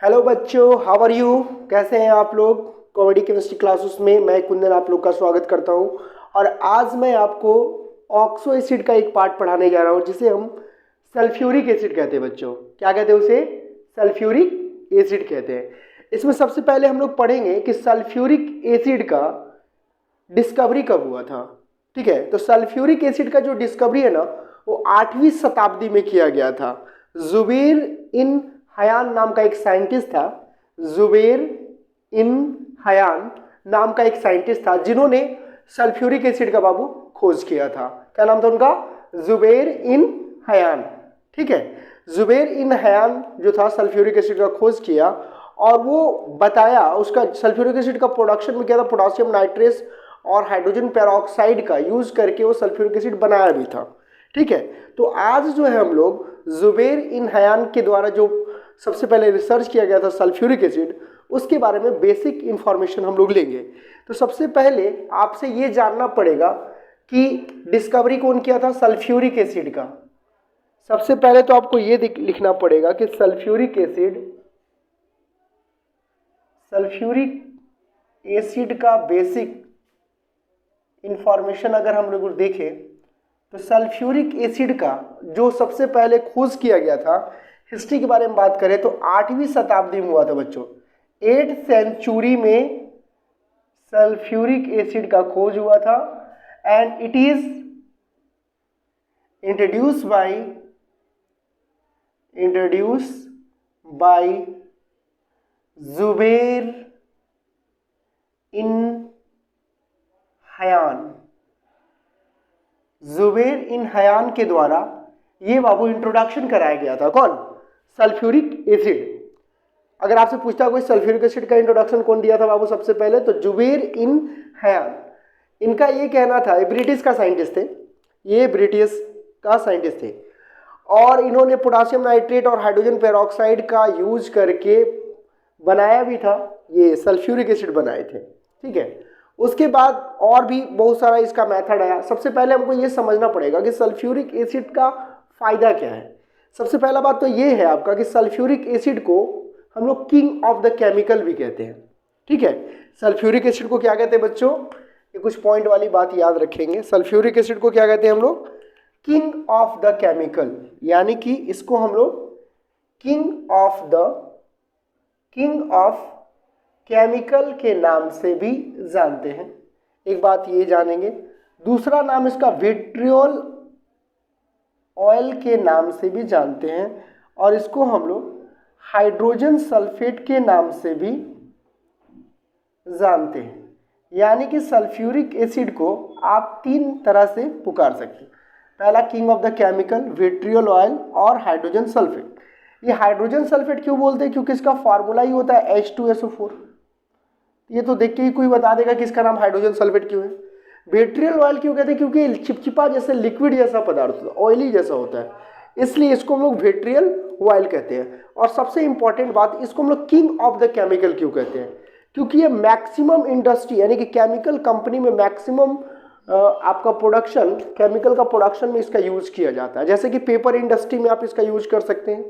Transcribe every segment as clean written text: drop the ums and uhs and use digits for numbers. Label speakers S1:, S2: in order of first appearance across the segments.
S1: Hello बच्चों, how are you? कैसे हैं आप लोग? कॉमेडी केमिस्ट्री क्लासेस में मैं कुंदन आप लोग का स्वागत करता हूं। और आज मैं आपको ऑक्सो एसिड का एक पार्ट पढ़ाने जा रहा हूं जिसे हम सल्फ्यूरिक एसिड कहते हैं। बच्चों, क्या कहते हैं उसे? सल्फ्यूरिक एसिड कहते हैं। इसमें सबसे पहले हम लोग पढ़ेंगे कि सल्फ्यूरिक एसिड का डिस्कवरी कब हुआ था। ठीक है, तो सल्फ्यूरिक एसिड का जो डिस्कवरी है ना, वो 8वीं शताब्दी में किया गया था। जुबैर इन हयान नाम का एक साइंटिस्ट था। जुबैर इन हयान नाम का एक साइंटिस्ट था जिन्होंने सल्फ्यूरिक एसिड का बाबू खोज किया था। क्या नाम था उनका? जुबैर इन हयान। ठीक है, जुबैर इन हयान जो था सल्फ्यूरिक एसिड का खोज किया और वो बताया उसका सल्फ्यूरिक एसिड का प्रोडक्शन में क्या था, पोटासियम नाइट्रेस और हाइड्रोजन पेरोक्साइड का यूज करके वो सल्फ्यूरिक एसिड बनाया भी था। ठीक है, तो आज जो है हम लोग जुबैर इन हयान के द्वारा जो सबसे पहले रिसर्च किया गया था सल्फ्यूरिक एसिड, उसके बारे में बेसिक इंफॉर्मेशन हम लोग लेंगे। तो सबसे पहले आपसे ये जानना पड़ेगा कि डिस्कवरी कौन किया था सल्फ्यूरिक एसिड का। सबसे पहले तो आपको ये लिखना पड़ेगा कि सल्फ्यूरिक एसिड का बेसिक इंफॉर्मेशन अगर हम लोग देखें तो सल्फ्यूरिक एसिड का जो सबसे पहले खोज किया गया था, हिस्ट्री के बारे में बात करें तो 8वीं शताब्दी में हुआ था बच्चों। 8th सेंचुरी में सल्फ्यूरिक एसिड का खोज हुआ था and it is introduce by Zubair in Hayyan. Zubair in Hayyan के द्वारा ये बाबू इंट्रोडक्शन कराया गया था। कौन? Sulphuric acid. अगर आपसे पूछता कोई सल्फ्यूरिक एसिड का इंट्रोडक्शन कौन दिया था बाबू सबसे पहले, तो जुबैर इन हयान। इनका ये कहना था, ब्रिटिश का साइंटिस्ट थे, ये ब्रिटिश का साइंटिस्ट थे और इन्होंने पोटासियम नाइट्रेट और हाइड्रोजन पेरोक्साइड का यूज करके बनाया भी था, ये सल्फ्यूरिक एसिड बनाए थे। ठीक है, उसके बाद और भी बहुत सारा इसका मेथड आया। सबसे पहले हमको ये समझना पड़ेगा कि सल्फ्यूरिक एसिड का फायदा क्या है। सबसे पहला बात तो ये है आपका कि सल्फ्यूरिक एसिड को हम लोग किंग ऑफ द केमिकल भी कहते हैं। ठीक है, सल्फ्यूरिक एसिड को क्या कहते हैं बच्चों? ये कुछ पॉइंट वाली बात याद रखेंगे। सल्फ्यूरिक एसिड को क्या कहते हैं हम लोग? किंग ऑफ द केमिकल, यानी कि इसको हम लोग किंग ऑफ केमिकल के नाम से भी जानते हैं। एक बात ये जानेंगे। दूसरा नाम इसका विट्रियोल ऑयल के नाम से भी जानते हैं और इसको हम लोग हाइड्रोजन सल्फेट के नाम से भी जानते हैं। यानी कि सल्फ्यूरिक एसिड को आप 3 तरह से पुकार सकते हैं। पहला king of the chemical, vitriol oil और हाइड्रोजन सल्फेट। ये हाइड्रोजन सल्फेट क्यों बोलते हैं? क्योंकि इसका फॉर्मूला ही होता है H2SO4। ये तो देख के ही कोई बता देगा कि इसका नाम हाइड्रोजन सल्फेट क्यों है। विट्रियोल ऑयल क्यों कहते हैं? क्योंकि चिपचिपा जैसे लिक्विड जैसा पदार्थ होता है, ऑयली जैसा होता है, इसलिए इसको हम लोग विट्रियोल ऑयल कहते हैं। और सबसे इंपॉर्टेंट बात, इसको हम लोग किंग ऑफ द केमिकल क्यों कहते हैं? क्योंकि ये मैक्सिमम इंडस्ट्री यानी कि केमिकल कंपनी में मैक्सिमम आपका प्रोडक्शन, केमिकल का प्रोडक्शन में इसका यूज किया जाता है। जैसे कि पेपर इंडस्ट्री में आप इसका यूज कर सकते हैं।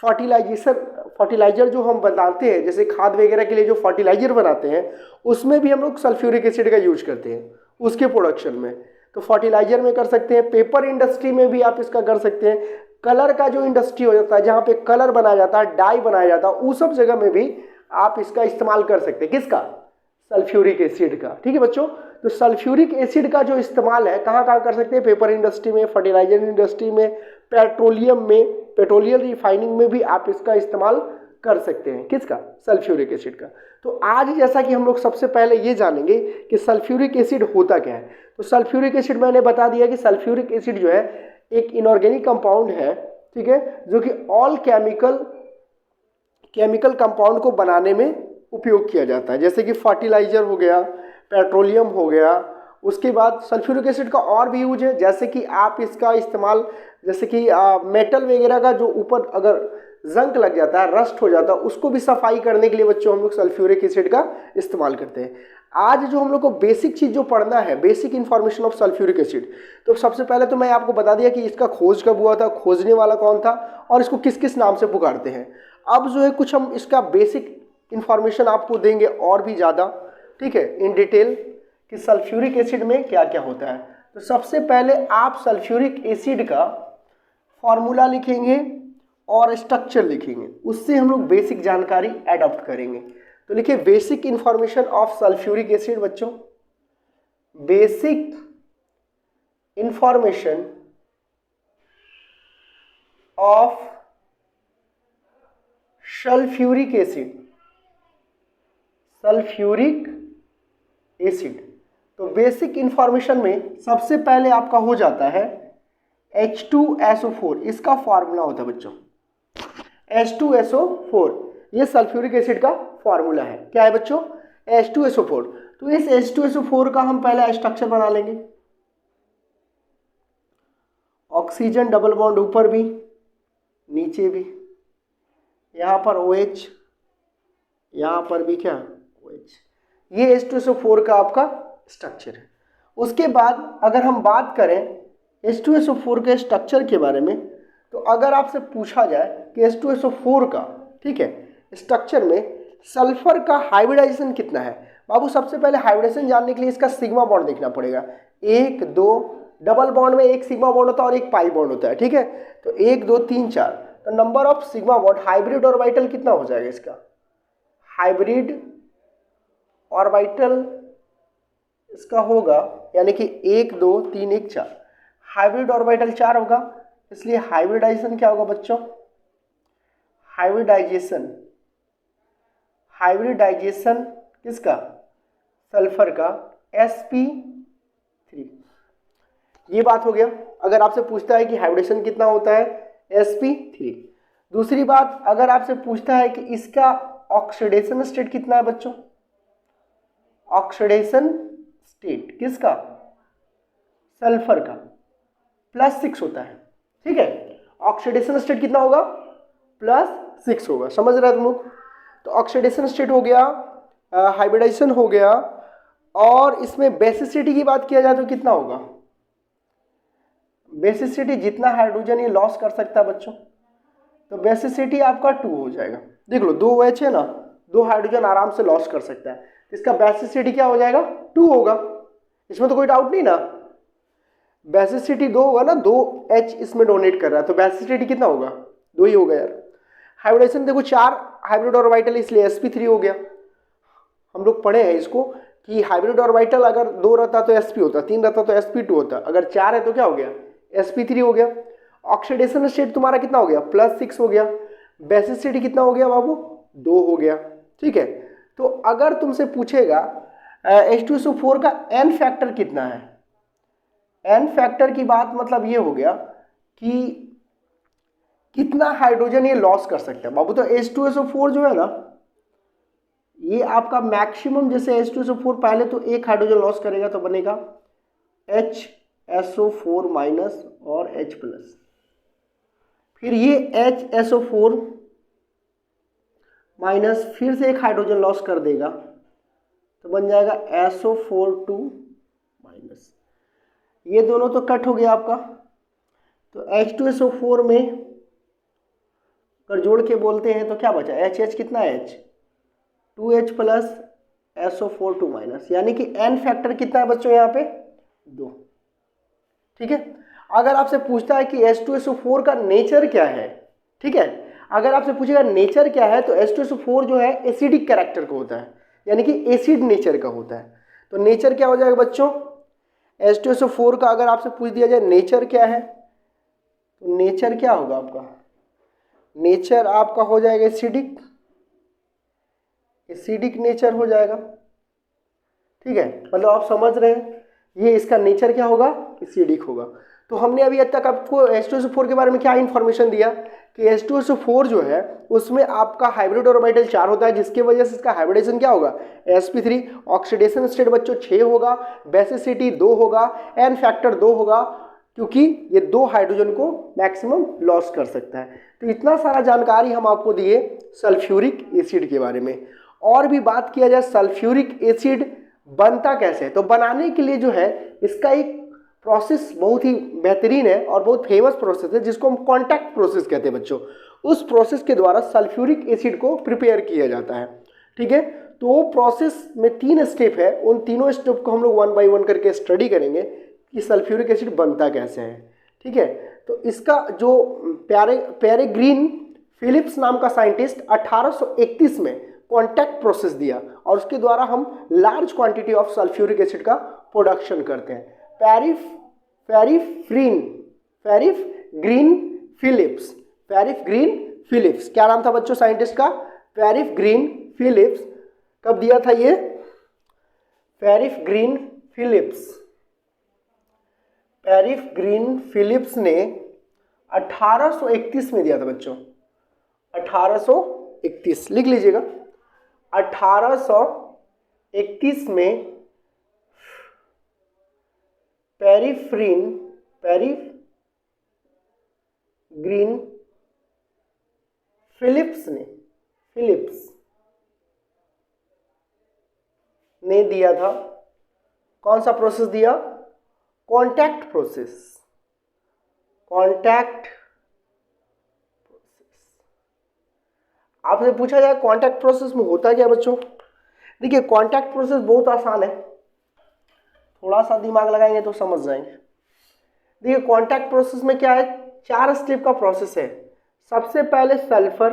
S1: फर्टिलाइजर जो हम बनाते हैं, जैसे खाद वगैरह के लिए जो फर्टिलाइजर बनाते हैं, उसमें भी हम लोग सल्फ्यूरिक एसिड का यूज करते हैं उसके प्रोडक्शन में। तो फर्टिलाइजर में कर सकते हैं, पेपर इंडस्ट्री में भी आप इसका कर सकते हैं। कलर का जो इंडस्ट्री हो जाता है, जहाँ पे कलर बनाया जाता है, डाई बनाया जाता है, उस सब जगह में भी आप इसका इस्तेमाल कर सकते हैं। किसका? सल्फ्यूरिक एसिड का। ठीक है बच्चों, तो सल्फ्यूरिक एसिड का जो इस्तेमाल है कहाँ कहाँ कर सकते हैं? पेपर इंडस्ट्री में, फर्टिलाइजर इंडस्ट्री में, पेट्रोलियम में, पेट्रोलियम रिफाइनिंग में भी आप इसका इस्तेमाल कर सकते हैं। किसका? सल्फ्यूरिक एसिड का। तो आज जैसा कि हम लोग सबसे पहले ये जानेंगे कि सल्फ्यूरिक एसिड होता क्या है। तो सल्फ्यूरिक एसिड मैंने बता दिया कि सल्फ्यूरिक एसिड जो है एक इनऑर्गेनिक कंपाउंड है। ठीक है, जो कि ऑल केमिकल कंपाउंड को बनाने में उपयोग किया जाता है। जैसे कि फर्टिलाइजर हो गया, पेट्रोलियम हो गया। उसके बाद सल्फ्यूरिक एसिड का और भी यूज है, जैसे कि आप इसका इस्तेमाल, जैसे कि मेटल वगैरह का जो ऊपर अगर जंक लग जाता है, रस्ट हो जाता है, उसको भी सफाई करने के लिए बच्चों हम लोग सल्फ्यूरिक एसिड का इस्तेमाल करते हैं। आज जो हम लोग को बेसिक चीज जो पढ़ना है, basic information of sulphuric acid, तो सबसे पहले तो मैं आपको बता दिया कि इसका खोज कब हुआ था, खोजने वाला कौन था और इसको किस किस नाम से पुकारते हैं। अब जो है कुछ हम इसका बेसिक इंफॉर्मेशन आपको देंगे और भी ज़्यादा, ठीक है, इन डिटेल कि सल्फ्यूरिक एसिड में क्या क्या होता है। तो सबसे पहले आप सल्फ्यूरिक एसिड का फॉर्मूला लिखेंगे और स्ट्रक्चर लिखेंगे, उससे हम लोग बेसिक जानकारी एडॉप्ट करेंगे। तो लिखिए basic information of sulphuric acid बच्चों, basic information of sulphuric acid, sulphuric acid. तो बेसिक इंफॉर्मेशन में सबसे पहले आपका हो जाता है H2SO4, इसका फॉर्मूला होता है बच्चों H2SO4, ये सल्फ्यूरिक एसिड का फॉर्मूला है। क्या है बच्चों? H2SO4। तो इस H2SO4 का हम पहले स्ट्रक्चर बना लेंगे। ऑक्सीजन डबल बॉन्ड ऊपर भी नीचे भी, यहाँ पर OH, यहाँ पर भी क्या OH, ये H2SO4 का आपका स्ट्रक्चर है। उसके बाद अगर हम बात करें H2SO4 के स्ट्रक्चर के बारे में, तो अगर आपसे पूछा जाए कि H2SO4 का, ठीक है, स्ट्रक्चर में सल्फर का हाइब्रिडाइजेशन कितना है, बाबू सबसे पहले हाइब्रिडाइजेशन जानने के लिए इसका सिग्मा बॉन्ड देखना पड़ेगा। 1 2 डबल बॉन्ड में एक सिग्मा बॉन्ड होता है और एक पाई बॉन्ड होता है, ठीक है। तो 1 2 3 4, तो number of sigma bond hybrid orbital कितना हो जाएगा इसका? हाइब्रिड ऑर्बिटल इसका होगा यानी कि 1 2 3 1 4, हाइब्रिड ऑर्बिटल 4 होगा, इसलिए हाइब्रिडाइजेशन क्या होगा बच्चों? हाइब्रिडाइजेशन, हाइब्रिडाइजेशन किसका? सल्फर का sp3। ये बात हो गया। अगर आपसे पूछता है कि हाइब्रिडेशन कितना होता है, sp3। दूसरी बात, अगर आपसे पूछता है कि इसका ऑक्सीडेशन स्टेट कितना है बच्चों, ऑक्सीडेशन स्टेट किसका? सल्फर का +6 होता है, ठीक है। ऑक्सीडेशन स्टेट कितना होगा? +6 होगा। समझ रहे हैं तुम लोग? तो ऑक्सीडेशन स्टेट हो गया, हाइब्रिडाइजेशन हो गया, और इसमें बेसिसिटी की बात किया जाए तो कितना होगा? बेसिसिटी जितना हाइड्रोजन ये लॉस कर सकता है बच्चों, तो बेसिसिटी आपका 2 हो जाएगा। देख लो 2 OH है ना, 2 हाइड्रोजन आराम से लॉस कर सकता है, इसका बेसिसिटी क्या हो जाएगा? 2 होगा। इसमें तो कोई डाउट नहीं ना, बेसिसिटी 2 होगा ना, 2H इसमें डोनेट कर रहा है, तो बेसिसिटी कितना होगा? 2 ही होगा यार। हाइब्रिडेशन देखो 4 हाइब्रिड ऑर्बिटल, इसलिए sp3 हो गया। हम लोग पढ़े हैं इसको कि हाइब्रिड ऑर्बिटल अगर 2 रहता तो sp होता, 3 रहता तो sp2 होता, अगर 4 है तो क्या हो गया? sp3 हो गया। ऑक्सीडेशन स्टेट तुम्हारा कितना हो गया? +6 हो गया। बेसिसिटी कितना हो गया बाबू? 2 हो गया, ठीक है। तो अगर तुमसे पूछेगा H2SO4 का n फैक्टर कितना है, n फैक्टर की बात मतलब ये हो गया कि कितना हाइड्रोजन ये लॉस कर सकता है बाबू। तो H2SO4 जो है ना, ये आपका मैक्सिमम, जैसे H2SO4 पहले तो एक हाइड्रोजन लॉस करेगा तो बनेगा HSO4- और H+, फिर ये HSO4- फिर से एक हाइड्रोजन लॉस कर देगा तो बन जाएगा SO4-, ये दोनों तो कट हो गया आपका। तो H2SO4 में अगर जोड़ के बोलते हैं तो क्या बचा? HH कितना है? H 2H + SO4-, यानी कि n फैक्टर कितना है बच्चों यहाँ पे? 2, ठीक है। अगर आपसे पूछता है कि H2SO4 का नेचर क्या है, ठीक है, अगर आपसे पूछेगा नेचर क्या है, तो H2SO4 जो है एसिडिक कैरेक्टर का होता है, यानी कि एसिड नेचर का होता है। तो नेचर क्या हो जाएगा बच्चों? H2SO4 का अगर आपसे पूछ दिया जाए नेचर क्या है, तो नेचर क्या होगा आपका? नेचर आपका हो जाएगा एसिडिक, एसिडिक नेचर हो जाएगा, ठीक है। मतलब आप समझ रहे हैं, ये इसका नेचर क्या होगा? एसिडिक होगा। तो हमने अभी तक आपको H2SO4 के बारे में क्या इंफॉर्मेशन दिया कि H2SO4 जो है उसमें आपका हाइब्रिड ऑर्बिटल 4 होता है, जिसके वजह से इसका हाइब्रिडेशन क्या होगा? sp3। ऑक्सीडेशन स्टेट बच्चों 6 होगा, बेसिसिटी 2 होगा, n फैक्टर 2 होगा, क्योंकि ये 2 हाइड्रोजन को मैक्सिमम लॉस कर सकता है। तो इतना सारा जानकारी हम आपको दिए सल्फ्यूरिक एसिड के बारे में। और भी बात किया जाए सल्फ्यूरिक एसिड बनता कैसे है, तो बनाने के लिए जो है इसका एक प्रोसेस बहुत ही बेहतरीन है और बहुत फेमस प्रोसेस है, जिसको हम कॉन्टैक्ट प्रोसेस कहते हैं बच्चों। उस प्रोसेस के द्वारा सल्फ्यूरिक एसिड को प्रिपेयर किया जाता है। ठीक है, तो वो प्रोसेस में 3 स्टेप है, उन तीनों स्टेप को हम लोग 1 बाय 1 करके स्टडी करेंगे कि सल्फ्यूरिक एसिड बनता कैसे है। ठीक है, तो इसका जो पेरेग्रीन फिलिप्स नाम का साइंटिस्ट 1831 में कॉन्टैक्ट प्रोसेस दिया और उसके द्वारा हम large quantity of sulphuric acid का प्रोडक्शन करते हैं। पेरिफ ग्रीन फिलिप्स, क्या नाम था बच्चों साइंटिस्ट का? पेरिफ ग्रीन फिलिप्स। कब दिया था ये? पेरिफ ग्रीन फिलिप्स ने 1831 में दिया था बच्चों। 1831 लिख लीजिएगा। 1831 में पेरिफ ग्रीन फिलिप्स ने दिया था। कौन सा प्रोसेस दिया? Contact process. आपसे पूछा जाए कॉन्टैक्ट प्रोसेस में होता क्या बच्चों? देखिए, कॉन्टैक्ट प्रोसेस बहुत आसान है, थोड़ा सा दिमाग लगाएंगे तो समझ जाएंगे। देखिए, कॉन्टैक्ट प्रोसेस में क्या है, 4 स्टेप का प्रोसेस है। सबसे पहले सल्फर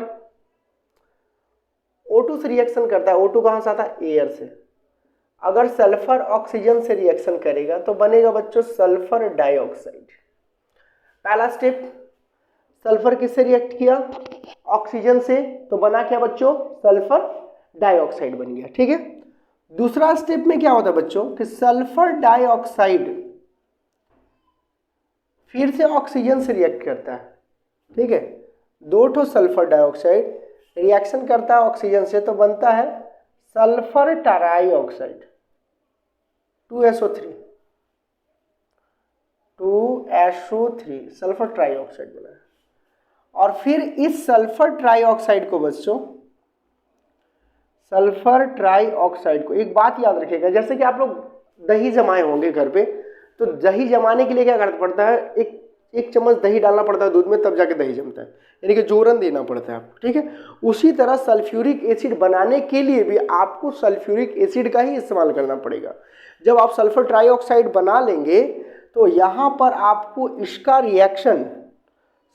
S1: O2 से रिएक्शन करता है। O2 कहाँ से आता है? एयर से। अगर सल्फर ऑक्सीजन से रिएक्शन करेगा तो बनेगा बच्चों सल्फर डाइऑक्साइड। पहला स्टेप, सल्फर किससे रिएक्ट किया? ऑक्सीजन से, तो बना क्या बच्चों? सल्फर डाइऑक्साइड बन गया। ठीक है, दूसरा स्टेप में क्या होता है बच्चों कि सल्फर डाइऑक्साइड फिर से ऑक्सीजन से रिएक्ट करता है। ठीक है, 2 सल्फर डाइऑक्साइड रिएक्शन करता है ऑक्सीजन से, तो बनता है sulphur trioxide 2SO3 sulphur trioxide बना है। और फिर इस सल्फर ट्राइऑक्साइड को बच्चों, सल्फर ट्राइऑक्साइड को एक बात याद रखिएगा, जैसे कि आप लोग दही जमाए होंगे घर पे, तो दही जमाने के लिए क्या करना पड़ता है? एक चम्मच दही डालना पड़ता है दूध में, तब जाके दही जमता है, यानी कि जोरन देना पड़ता है आपको। ठीक है, उसी तरह सल्फ्यूरिक एसिड बनाने के लिए भी आपको सल्फ्यूरिक एसिड का ही इस्तेमाल करना पड़ेगा। जब आप सल्फर ट्राइऑक्साइड बना लेंगे तो यहाँ पर आपको इसका रिएक्शन,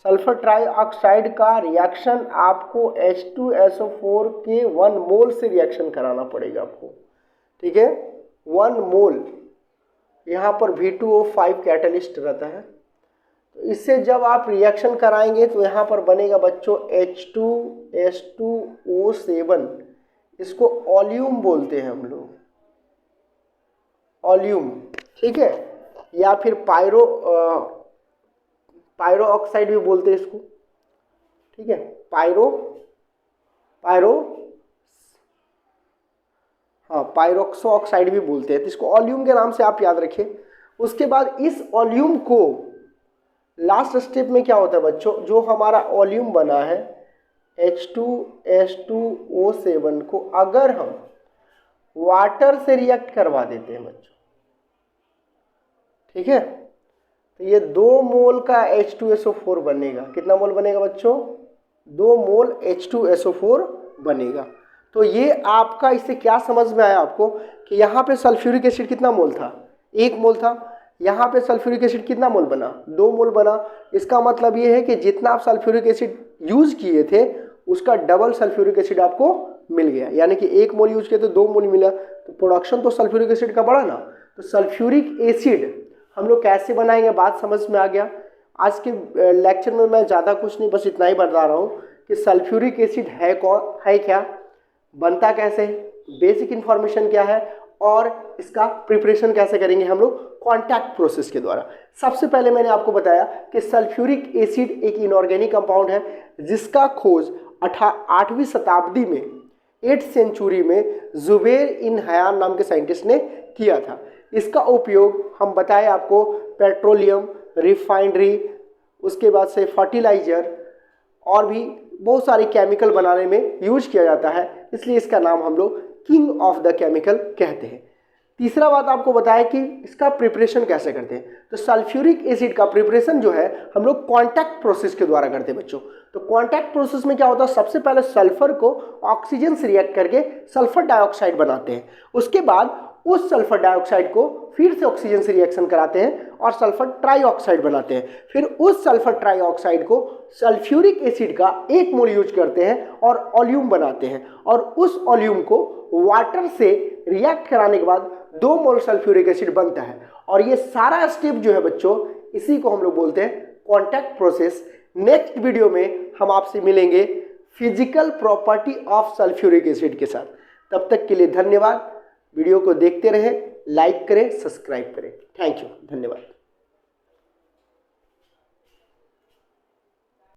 S1: सल्फर ट्राइऑक्साइड का रिएक्शन आपको H2SO4 के 1 मोल से रिएक्शन कराना पड़ेगा आपको। ठीक है, 1 मोल, यहाँ पर V2O5 कैटलिस्ट रहता है। तो इससे जब आप रिएक्शन कराएंगे तो यहाँ पर बनेगा बच्चों H2S2O7, इसको ओलियम बोलते हैं हम लोग, ओलियम। ठीक है, या फिर पायरो ऑक्साइड भी बोलते हैं इसको। ठीक है, पायरोक्सो ऑक्साइड भी बोलते हैं, तो इसको ओलियम के नाम से आप याद रखें। उसके बाद इस ओलियम को लास्ट स्टेप में क्या होता है बच्चों, जो हमारा ओलियम बना है H2S2O7 को अगर हम वाटर से रिएक्ट करवा देते हैं बच्चों, ठीक है, तो ये 2 मोल का H2SO4 बनेगा। कितना मोल बनेगा बच्चों? 2 मोल H2SO4 बनेगा। तो ये आपका, इससे क्या समझ में आया आपको कि यहाँ पे सल्फ्यूरिक एसिड कितना मोल था? 1 मोल था। यहाँ पे सल्फ्यूरिक एसिड कितना मोल बना? 2 मोल बना। इसका मतलब ये है कि जितना आप सल्फ्यूरिक एसिड यूज किए थे उसका डबल सल्फ्यूरिक एसिड आपको मिल गया, यानी कि 1 मोल यूज किए तो 2 मोल मिला। तो प्रोडक्शन तो सल्फ्यूरिक एसिड का बढ़ा ना। तो सल्फ्यूरिक एसिड हम लोग कैसे बनाएंगे, बात समझ में आ गया। आज के लेक्चर में मैं ज़्यादा कुछ नहीं, बस इतना ही बता रहा हूँ कि सल्फ्यूरिक एसिड है क्या, बनता कैसे, बेसिक इन्फॉर्मेशन क्या है और इसका प्रिपरेशन कैसे करेंगे हम लोग कॉन्टैक्ट प्रोसेस के द्वारा। सबसे पहले मैंने आपको बताया कि सल्फ्यूरिक एसिड एक इनऑर्गेनिक कंपाउंड है जिसका खोज 8वीं शताब्दी में 8th सेंचुरी में जुबैर इब्न हय्यान नाम के साइंटिस्ट ने किया था। इसका उपयोग हम बताए आपको पेट्रोलियम, रिफाइनरी, उसके बाद से फर्टिलाइज़र और भी बहुत सारे केमिकल बनाने में यूज किया जाता है, इसलिए इसका नाम हम लोग किंग ऑफ द केमिकल कहते हैं। तीसरा बात आपको बताया कि इसका प्रिपरेशन कैसे करते हैं। तो सल्फ्यूरिक एसिड का प्रिपरेशन जो है हम लोग कॉन्टैक्ट प्रोसेस के द्वारा करते हैं बच्चों। तो कॉन्टैक्ट प्रोसेस में क्या होता है, सबसे पहले सल्फर को ऑक्सीजन से रिएक्ट करके सल्फर डाइऑक्साइड बनाते हैं, उसके बाद उस सल्फर डाइऑक्साइड को फिर से ऑक्सीजन से रिएक्शन कराते हैं और सल्फर ट्राइऑक्साइड बनाते हैं। फिर उस सल्फर ट्राइऑक्साइड को सल्फ्यूरिक एसिड का 1 मोल यूज करते हैं और ऑल्यूम बनाते हैं, और उस ऑल्यूम को वाटर से रिएक्ट कराने के बाद 2 मोल सल्फ्यूरिक एसिड बनता है। और ये सारा स्टेप जो है बच्चों, इसी को हम लोग बोलते हैं कॉन्टैक्ट प्रोसेस। नेक्स्ट वीडियो में हम आपसे मिलेंगे physical property of sulphuric acid के साथ। तब तक के लिए धन्यवाद। वीडियो को देखते रहें, लाइक करें, सब्सक्राइब करें। थैंक यू, धन्यवाद।